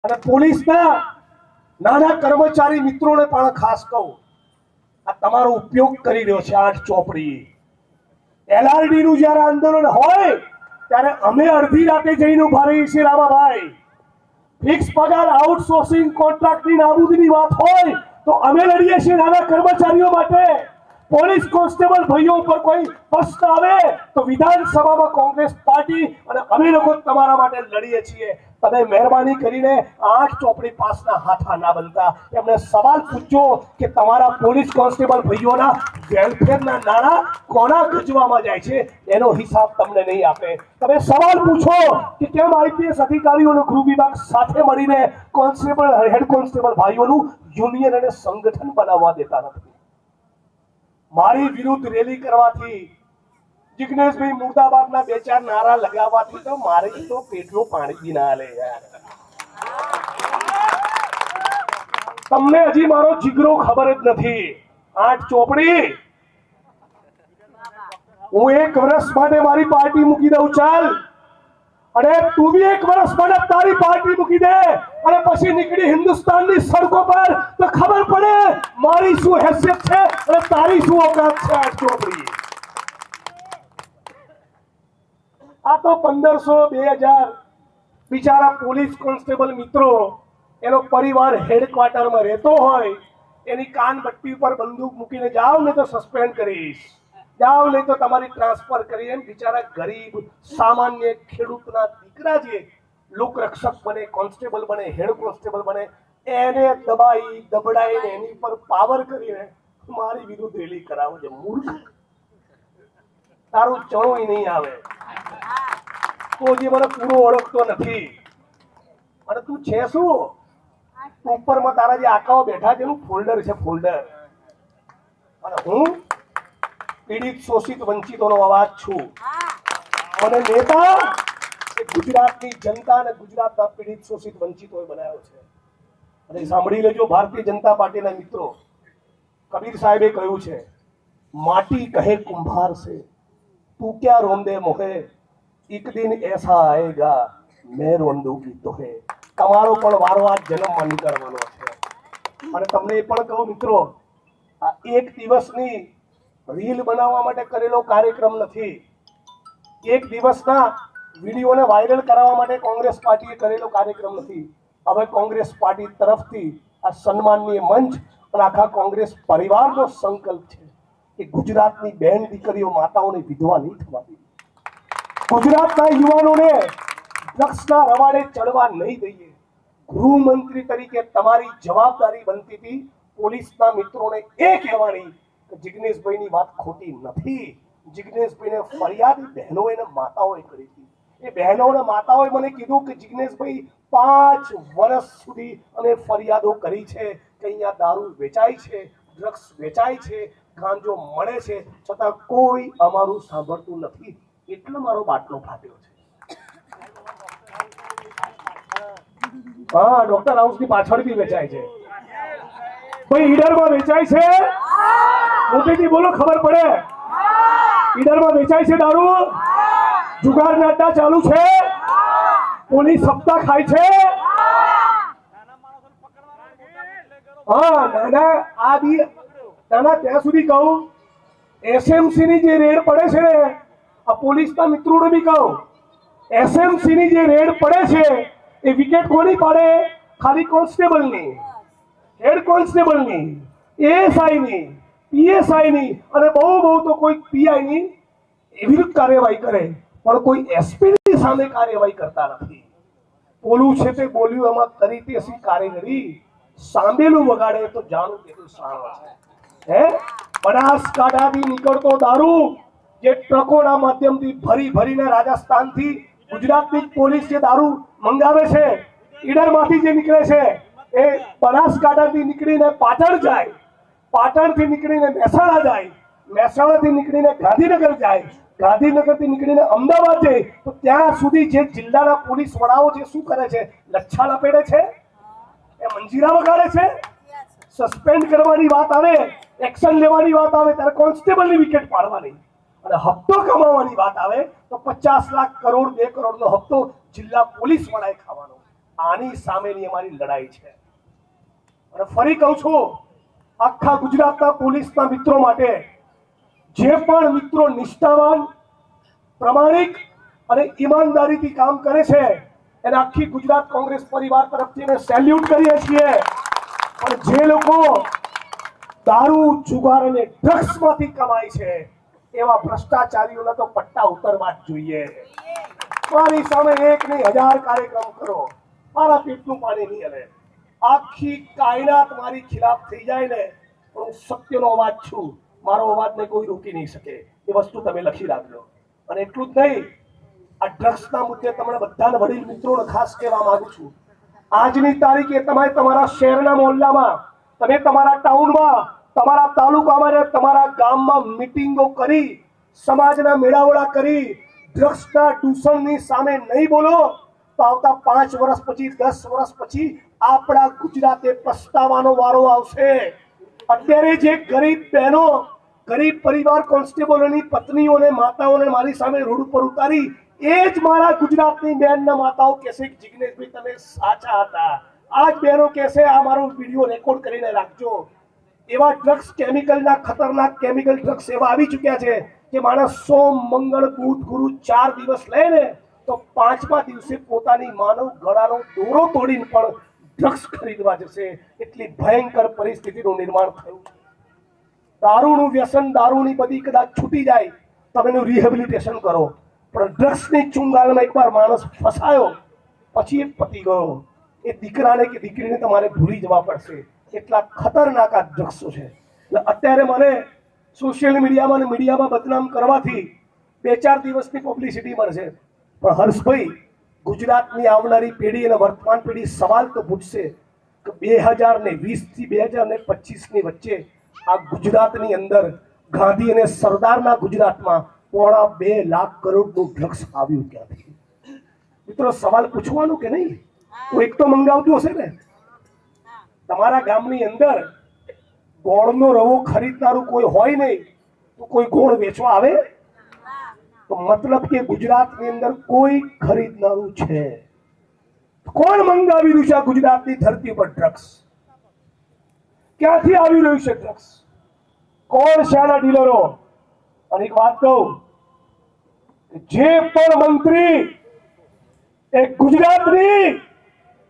અને પોલીસના નાના કર્મચારી મિત્રોને પણ ખાસ કહું, આ તમારો ઉપયોગ કરી રહ્યો છે 8 ચોપડી LRD નું જ્યારે આંદોલન હોય ત્યારે અમે અડધી રાતે જઈને ઉભા રહીએ છીએ રામાભાઈ. ફિક્સ પગાર આઉટસોર્સિંગ કોન્ટ્રાક્ટની નાબૂદીની વાત હોય તો અમે લડીએ છીએ નાના કર્મચારીઓ માટે. પોલીસ કોન્સ્ટેબલ ભાઈઓ ઉપર કોઈ પ્રશ્ન આવે તો વિધાનસભામાં કોંગ્રેસ પાર્ટી અને અમે લોકો તમારા માટે લડીએ છીએ. તમે મહેરબાની કરીને 8 ચોપડી પાસના હાથા ના બનતા. એમને સવાલ પૂછજો કે તમારા પોલીસ કોન્સ્ટેબલ ભાઈઓના વેલફેરના નાણાં કોના ગજવામાં જાય છે, એનો હિસાબ તમને નહીં આપે. તમે સવાલ પૂછો કે કેમ IPS અધિકારીઓનો ગૃહ વિભાગ સાથે મળીને કોન્સ્ટેબલ હેડ કોન્સ્ટેબલ ભાઈઓનું યુનિયન અને સંગઠન બનાવવા દેતા નથી. મારી વિરુદ્ધ રેલી કરવાથી, જિગ્નેશભાઈ મુર્દાબાદના 2-4 નારા લગાવવાથી તો મારે તો પેટનું પાણી બી ના લે યાર. તમને હજી મારો જીગરો ખબર જ નથી. 8 ચોપડી હું 1 વર્ષ માટે મારી પાર્ટી મૂકી દઉં ચાલ, અને તું બી 1 વર્ષ માટે તારી પાર્ટી મૂકી દે, અને પછી નીકળી હિન્દુસ્તાનની સડકો પર તો ખબર પડે મારી શું હેસિયત છે અને તારી શું ઓકાત છે. 8 ચોપડી આ તો 1500-2000 બિચારા પોલીસ કોન્સ્ટેબલ મિત્રો, એનો પરિવાર હેડક્વાર્ટરમાં રહેતો હોય, એની કાનબટ્ટી ઉપર બંદૂક મૂકીને જાવ ને તો સસ્પેન્ડ કરીશ, જાવ નહીં તો તમારી ટ્રાન્સફર કરી. એમ બિચારા ગરીબ સામાન્ય ખેડૂતના દીકરા જે લોકરક્ષક બને, કોન્સ્ટેબલ બને, હેડ કોન્સ્ટેબલ બને, એને દબાઈ દબડાઈને એની પર પાવર કરીને મારી વિરુદ્ધ રેલી કરાવો છે. મૂર્ખ, તારું ચણોય નહીં આવે. તો જે મને પૂરો ઓળખતો નથી, અને તું છે શું? ઉપરમાં તારા જે આકાઓ બેઠા છે એનું ફોલ્ડર છે, ફોલ્ડર. અને હું પીડિત શોષિત વંચિતોનો અવાજ છું. અને નેતા એ ગુજરાતની જનતા અને ગુજરાતના પીડિત શોષિત વંચિતોએ બનાવ્યો છે. અને સાંભળી લેજો ભારતીય જનતા પાર્ટીના મિત્રો, કબીર સાહેબે કહ્યું છે, માટી કહે કુંભાર से तू क्या रोंदे मोहे, एक दिन ऐसा आएगा मैं रोंदूंगी तोहे. તમારો પણ વારો આ જન્મમાં નીકળવાનો છે. અને તમને એ પણ કહું મિત્રો, આ 1 દિવસની રીલ બનાવવા માટે કરેલો કાર્યક્રમ નથી. 1 દિવસના વિડીયોને વાયરલ કરાવવા માટે કોંગ્રેસ પાર્ટીએ કરેલો કાર્યક્રમ નથી. હવે કોંગ્રેસ પાર્ટી તરફથી આ સન્માનનીય મંચ અને આખા કોંગ્રેસ પરિવારનો સંકલ્પ છે કે ગુજરાતની બહેન દીકરીઓ માતાઓને વિધવા નહીં થવા દે. ગુજરાતના યુવાનોને ડ્રગ્સના રવાડે ચડવા નહીં દઈએ. ગૃહમંત્રી તરીકે તમારી જવાબદારી બનતી હતી પોલીસના મિત્રોને એ કહેવાની કે જિગ્નેશભાઈની વાત ખોટી નથી. જિગ્નેશભાઈને ફરિયાદ બહેનોએ અને માતાઓએ કરી હતી. એ બહેનો અને માતાઓએ મને કીધું કે જિગ્નેશભાઈ 5 વર્ષ સુધી અમે ફરિયાદો કરી છે કે અહીંયા દારૂ વેચાય છે, ડ્રગ્સ વેચાય છે, ગાંજો મળે છે, છતાં કોઈ અમારું સાંભળતું નથી. એટલે મારો બાટલો ફાટ્યો છે. હા, ડોક્ટર હાઉસની પાછળ બી વેચાય છે ભાઈ. ઈડરમાં વેચાય છે, મોટેથી બોલો ખબર પડે. ઈડરમાં વેચાય છે દારૂ, જુગારના અડ્ડા ચાલુ છે, પોલીસ સપ્તાહ ખાય છે. હા, નાના આ બી નાના ત્યાં સુધી કહું, SMC ની જે રેડ પડે છે ને, આ પોલીસના મિત્રોને બી કહું, SMC ની જે રેડ પડે છે એ વિકેટ કોની પાડે? ખાલી કોન્સ્ટેબલની, હેડ કોન્સ્ટેબલની, ASIની, PSIની, અને બહુ તો કોઈ PIની વિરુદ્ધ કાર્યવાહી કરે, પણ કોઈ SPની સામે કાર્યવાહી કરતા નથી. બોલું છે તે બોલ્યું, એમાં કરી તે સી કારીગરી, સાંભેલું વગાડે તો જાણું કેટલું સારું છે. હે, બનાસકાંઠાથી નીકળતો દારૂ જે ટ્રકોના માધ્યમથી ભરીને રાજસ્થાનથી ગુજરાતની પોલીસ જે દારૂ મંગાવે છે, ઈડરમાંથી જે નીકળે છે એ બનાસકાંઠાથી નીકળીને પાટણ જાય, પાટણથી નીકળીને મહેસાણા જાય, મહેસાણાથી નીકળીને ગાંધીનગર જાય, ગાંધીનગરથી નીકળીને અમદાવાદ જાય, તો ત્યાં સુધી જે જિલ્લાના પોલીસ વડાઓ જે શું કરે છે? લચ્છા લપેટે છે, એ મંજીરા વગાડે છે. સસ્પેન્ડ કરવાની વાત આવે, એક્શન લેવાની વાત આવે ત્યારે કોન્સ્ટેબલની વિકેટ પાડવાની, અને હપ્તો કમાવાની વાત આવે તો 50 લાખ કરોડ 2 કરોડનો હપ્તો જિલ્લા પોલીસ વડાએ ખાવાનો. આની સામેની અમારી લડાઈ છે. અને ફરી કહું છું, આખા ગુજરાતના પોલીસના મિત્રો માટે, જે પણ મિત્રો નિષ્ઠાવાન, પ્રમાણિક અને ઈમાનદારીથી કામ કરે છે, એને આખી ગુજરાત કોંગ્રેસ પરિવાર તરફથી અમે સેલ્યુટ કરીએ છીએ. પણ જે લોકો દારૂ, જુગાર અને ડ્રગ્સમાંથી કમાય છે, એવા ભ્રષ્ટાચારીઓના તો પટ્ટા ઉતરવા જ જોઈએ. મારી સામે 1 નહીં 1000 કાર્યક્રમ કરો, મારા પેટનું પાણી નહીં હલે. આખી કાયનાત મારી ખિલાફ થઈ જાય ને, પણ હું સત્યનો અવાજ છું. મારો અવાજને કોઈ રોકી નહીં શકે. એ વસ્તુ તમે લખી રાખજો. અને એટલું જ નહીં, આ ડ્રગ્સના મુદ્દે તમને બધાને વડીલ મિત્રોને ખાસ કહેવા માંગુ છું, આજની તારીખે તમે તમારા શહેરના મોહલ્લામાં, તમે તમારા ટાઉનમાં, તમારા તાલુકામાં અને તમારા ગામમાં મીટિંગો કરી, સમાજના મેળાવડા કરી, ડ્રગ્સના દૂષણની સામે નહીં બોલો તો આવતા 5 વર્ષ પછી, 10 વર્ષ પછી આપણા ગુજરાતે પસ્તાવાનો વારો આવશે. અત્યારે જે ગરીબ બહેનો, ગરીબ પરિવાર કોન્સ્ટેબલોની પત્નીઓને, માતાઓને મારી સામે રોડ ઉપર ઉતારી, એ જ મારા ગુજરાતની બહેનના માતાઓ કહેશે કે જિગ્નેશભાઈ તમે સાચા હતા. આ જ બહેનો કહેશે આ મારો વિડીયો રેકોર્ડ કરીને રાખજો. એવા ડ્રગ્સ, કેમિકલના ખતરનાક કેમિકલ ડ્રગ્સ એવા આવી ચૂક્યા છે કે માણસ સોમ, મંગળ, બુધ, ગુરુ 4 દિવસ લે ને તો 5મા દિવસે પોતાની માનવ ગળાનો દોરો તોડીને પણ ડ્રગ્સ ખરીદવા જશે. એટલી ભયંકર પરિસ્થિતિનું નિર્માણ થયું છે. દારૂનું વ્યસન, દારૂની બધી કદાચ છૂટી જાય, તમે એનું રિહેબિલિટેશન કરો, પણ ડ્રગ્સની ચુંગાલમાં એકવાર માણસ ફસાયો પછી એ પતી ગયો. એ દીકરાને કે દીકરીને તમારે ભૂલી જવા પડશે. એટલા ખતરનાક આ ડ્રગ્સો છે. અત્યારે મને સોશિયલ મીડિયામાં અને મીડિયામાં બદનામ કરવાથી 2-4 દિવસની પબ્લિસિટી મળશે, પણ હર્ષભાઈ, ગુજરાતની આવનારી પેઢી અને વર્તમાન પેઢી સવાલ તો પૂછશે કે 2020 થી 2025 ની વચ્ચે આ ગુજરાતની અંદર, ગાંધી અને સરદારના ગુજરાતમાં 2.5 લાખ કરોડનું ડ્રગ્સ આવ્યું ક્યાંથી? મિત્રો, સવાલ પૂછવાનું કે નહીં? કોઈ તો મંગાવતું હશે ને. તમારા ગામની અંદર ગોળનો રવો ખરીદનારું કોઈ હોય નહીં તો કોઈ ગોળ વેચવા આવે? તો મતલબ કે ગુજરાતની અંદર કોઈ ખરીદનારું છે. કોણ મંગાવી રહ્યું છે આ ગુજરાતની ધરતી પર ડ્રગ્સ? ક્યાંથી આવી રહ્યું છે ડ્રગ્સ? કોણ છે આના ડીલરો? અને એક વાત કહું, જે પણ મંત્રી એ ગુજરાતની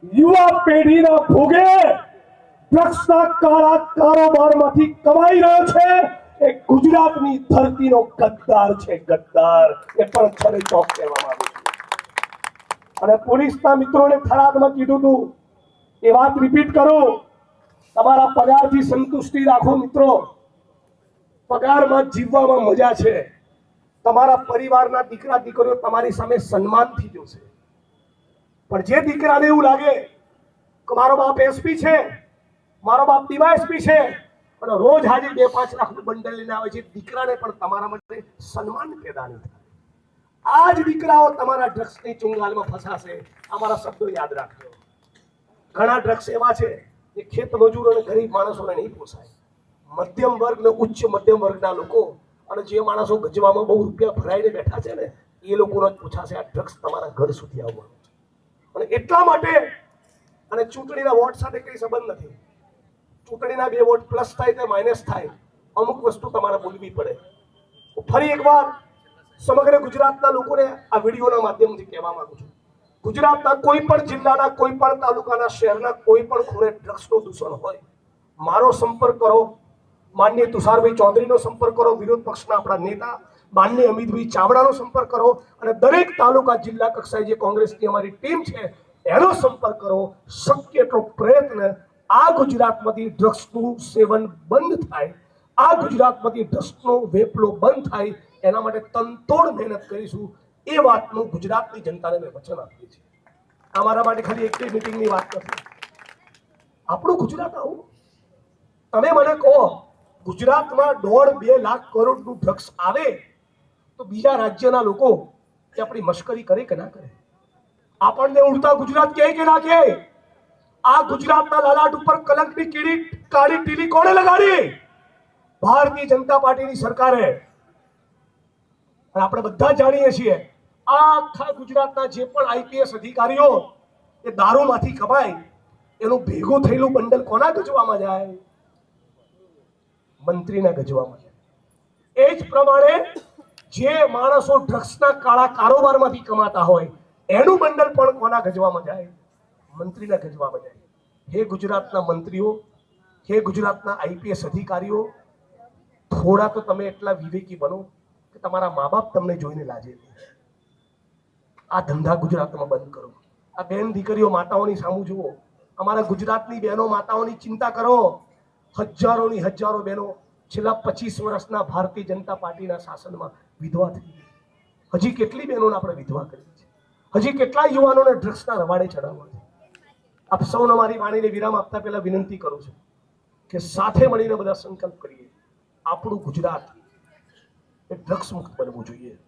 યુવા પેઢીના ભોગે ડ્રગ્સના કાળા કારોબારમાંથી કમાઈ રહ્યો છે, એ ગુજરાતની ધરતીનો ગદ્દાર છે, ગદ્દાર. એ પણ છરે ચોક કહેવા માંગુ છું. અને પોલીસના મિત્રોને થરાદમાં કીધું હતું, એ વાત રિપીટ કરું, તમારા પગારથી સંતુષ્ટિ રાખો મિત્રો. પગારમાં જીવવામાં મજા છે. તમારા પરિવારના દીકરા દીકરીઓ તમારી સામે સન્માનથી જોશે. પણ જે દીકરાને એવું લાગે કે મારો બાપ એસપી છે, મારો બાપ ડીવાયએસપી છે, અને રોજ હાજર 2-5 લાખનું બંડલ લઈને આવે છે, દીકરાને પણ તમારા માટે સન્માન પેદા નહીં થાય. આ જ દીકરાઓ તમારા ડ્રગ્સની ચુંગાલમાં ફસાશે. અમારા શબ્દો યાદ રાખજો. ઘણા ડ્રગ્સ એવા છે કે ખેત મજૂર અને ગરીબ માણસોને નહીં પોસાય. મધ્યમ વર્ગ ને ઉચ્ચ મધ્યમ વર્ગના લોકો અને જે માણસો ગજવામાં બહુ રૂપિયા ભરાઈને બેઠા છે ને, એ લોકોનો જ પૂછાશે આ ડ્રગ્સ તમારા ઘર સુધી આવવાનું છે. અને એટલા માટે, અને ચૂંટણીના વોટ સાથે કઈ સંબંધ નથી. ચૂંટણીના 2 વોટ પ્લસ થાય કે માઇનસ થાય, અમુક વસ્તુ તમારે બોલવી પડે. ફરી એકવાર સમગ્ર ગુજરાતના લોકોને આ વિડીયોના માધ્યમથી કહેવા માંગુ છું, ગુજરાતના કોઈ પણ જિલ્લાના, કોઈ પણ તાલુકાના, શહેરના કોઈ પણ ખૂણે ડ્રગ્સનું દૂષણ હોય, મારો સંપર્ક કરો, માનનીય તુષારભાઈ ચૌધરીનો સંપર્ક કરો, વિરોધ પક્ષના આપણા નેતા માનનીય અમિતભાઈ ચાવડાનો સંપર્ક કરો, અને દરેક તાલુકા જિલ્લા કક્ષાએ જે કોંગ્રેસની અમારી ટીમ છે એનો સંપર્ક કરો. શક્ય એટલો પ્રયત્ન આ ગુજરાતમાંથી ડ્રગ્સનું સેવન બંધ થાય, આ ગુજરાતમાંથી ડ્રગ્સનો વેપલો બંધ થાય, એના માટે તનતોડ મહેનત કરીશું. એ વાતનું ગુજરાતની જનતાને મેં વચન આપ્યું છે. અમારા માટે ખાલી એક મિટિંગની વાત નથી. આપણું ગુજરાત આવું. તમે મને કહો, ગુજરાતમાં 1.5-2 લાખ કરોડનું ડ્રગ્સ આવે તો બીજા રાજ્યના લોકો કે આપણી મશ્કરી કરે કે ના કરે? આપણને ઉડતા ગુજરાત કહે કે ના કહે? આ ગુજરાતના લલાટ ઉપર કલંકની કાળી ટીલી કોણે લગાડી? ભારતીય જનતા પાર્ટીની સરકારે. અને આપણે બધા જાણીએ છીએ, આખા ગુજરાતના જે પણ આઈપીએસ અધિકારીઓ એ દારૂમાંથી કમાય એનું ભેગું થયેલું બંડલ કોના ગજવામાં જાય? મંત્રીના ગજવામાં જાય। એ જ પ્રમાણે જે માણસો ડ્રગ્સના કાળા કારોબારમાંથી કમાતા હોય એનું બંડલ પણ કોના ગજવામાં જાય? મંત્રીના ગજવામાં જાય। હે ગુજરાતના મંત્રીઓ, હે ગુજરાતના આઈપીએસ અધિકારીઓ, થોડા તો તમે એટલા વિવેકી બનો કે તમારા મા બાપ તમને જોઈને લાજે નહીં। આ ધંધા ગુજરાતમાં બંધ કરો। આ બેન દીકરીઓ માતાઓની સામું જુઓ। અમારા ગુજરાતની બહેનો માતાઓની ચિંતા કરો। હજારોની હજારો બહેનો છેલ્લા 25 વર્ષના ભારતીય જનતા પાર્ટીના શાસનમાં વિધવા થઈ ગઈ। હજી કેટલી બહેનોને આપણે વિધવા કરી છે? હજી કેટલા યુવાનોને ડ્રગ્સના રવાડે ચડાવવા છે? આપ સૌને મારી વાણીને વિરામ આપતા પહેલા વિનંતી કરું છું કે સાથે મળીને બધા સંકલ્પ કરીએ, આપણું ગુજરાત એ ડ્રગ્સ મુક્ત બનવું જોઈએ।